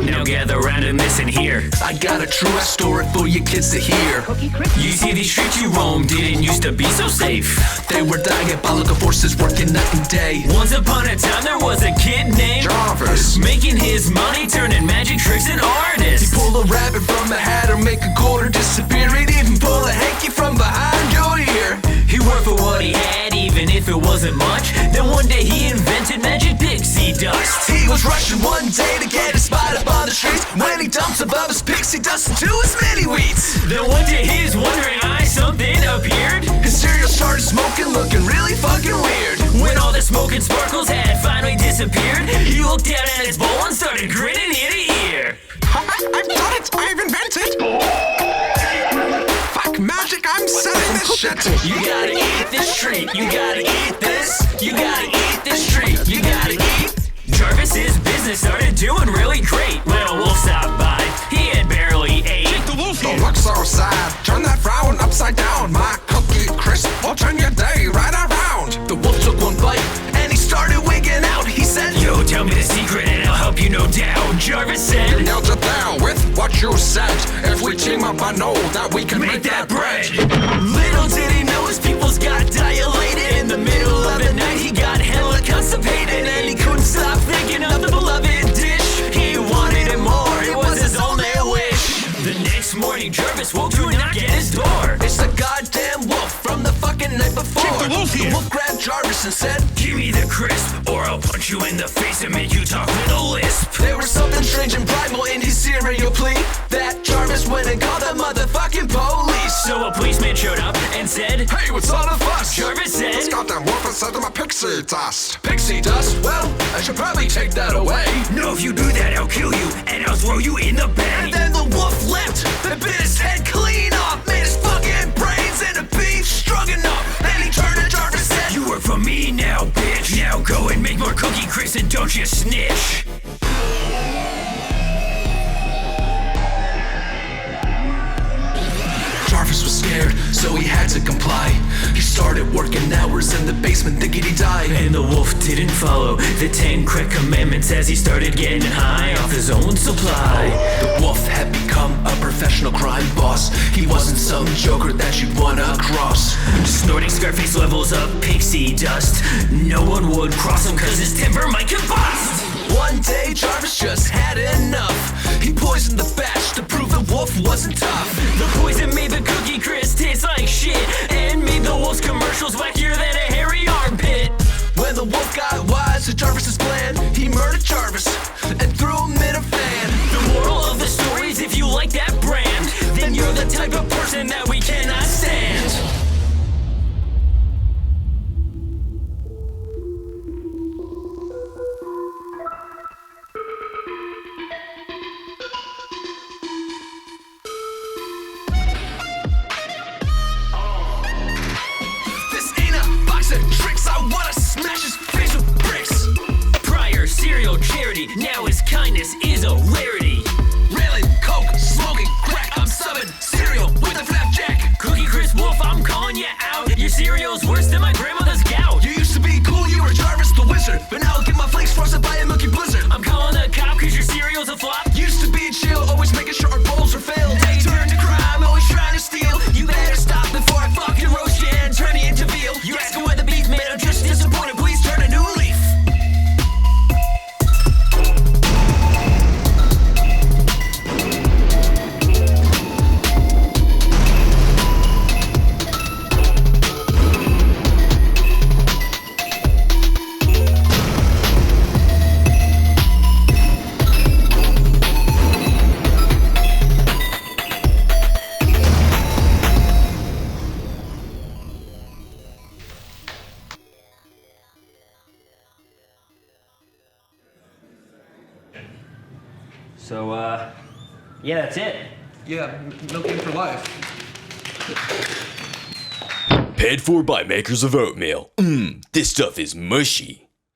Now gather round and listen here. I got a true story for you kids to hear. You see these streets you roam didn't used to be so safe. They were diabolical forces working night and day. Once upon a time there was a kid named Jarvis, making his money turning magic tricks and artists. he pull a rabbit from a hat or make a quarter disappear. He'd even pull a hanky from behind your ear. He worked for what he had even if it wasn't much. Then one day he invented magic pixie dust. He was rushing one day to get a spot up on the streets when he dumps above his pixie dust into his mini wheats. Then one day he's wondering why something appeared. His cereal started smoking, looking really fucking weird. When all the smoke and sparkles had finally disappeared, he looked down at his bowl and started grinning ear to ear. I've done it! I've invented! Fuck magic, I'm selling this shit! You gotta eat this treat, you gotta eat this. You gotta eat this treat, you gotta eat. Jarvis's business started doing really great when a wolf stopped by. He had barely ate. Don't look so sad, turn that frown upside down. My cookie crisp will turn your day right around. The wolf took one bite and he started wigging out. He said, Yo, tell me the secret and I'll help you no doubt. Jarvis said, Nailed it down with what you said. If we team up, I know that we can make that bread. Little did he know his pupils got dilated. In the middle of the night he got hella constipated, and he couldn't stop thinking of the beloved dish. He wanted it more, it was his only wish. The next morning Jarvis woke to a knock at his door. it's the goddamn wolf from the fucking night before. Keep the wolf here. The wolf grabbed Jarvis and said, Give me the crisp, or I'll punch you in the face and make you talk with a lisp. there was something strange and primal in his cereal plea that Jarvis went and called the motherfucking police. So a policeman showed up and said, Hey, what's all the fuss? Jarvis This said, goddamn wolf has said to my pixie dust. Pixie dust? Well, I should probably take that away. No, if you do that I'll kill you and I'll throw you in the bay. And then the wolf leapt and bit his head clean off, made his fucking brains into beef stroganoff. Then he turned to Jarvis and said, You work for me now, bitch. Now go and make more cookie crisps and don't you snitch. Jarvis was scared, so he had to comply. He started working hours in the basement thinking he'd die. And the wolf didn't follow the 10 correct commandments as he started getting high off his own supply. The wolf had become a professional crime boss. He wasn't some joker that you'd wanna cross. Snorting Scarface levels of pixie dust. No one would cross him cause his timber might combust. One day Jarvis just had enough. He poisoned the batch to prove the wolf wasn't tough. The poison made the cookie crisp taste like shit and made the wolf's commercials wackier than a hairy armpit. When the wolf got wise to Jarvis's plan, he murdered Jarvis and threw him in a fan. The moral of the story is if you like that brand, then you're the type of person that we cannot stand. This ain't a box of tricks, I wanna smash his face with bricks. Prior serial charity, now his kindness is a rarity. Railing, coke, smoking, crack, I'm subbing cereal with a flapjack. Cookie Crisp Wolf, I'm calling you out. Your cereal's worse than my grandmother's gout. You used to be cool, you were Jarvis the wizard, but now I'll get my flakes frozen by a milky blizzard. I'm calling the cop cause your cereal's a flop. Used to be chill, always making sure our bowls are filled. Now you turn to crime, always trying to steal. You better stop before I fucking roast you and turn you into veal. You asking where the beef made, I'm just disappointed, please turn a new leaf. So, yeah, that's it. Yeah, milking for life. Paid for by makers of oatmeal. This stuff is mushy.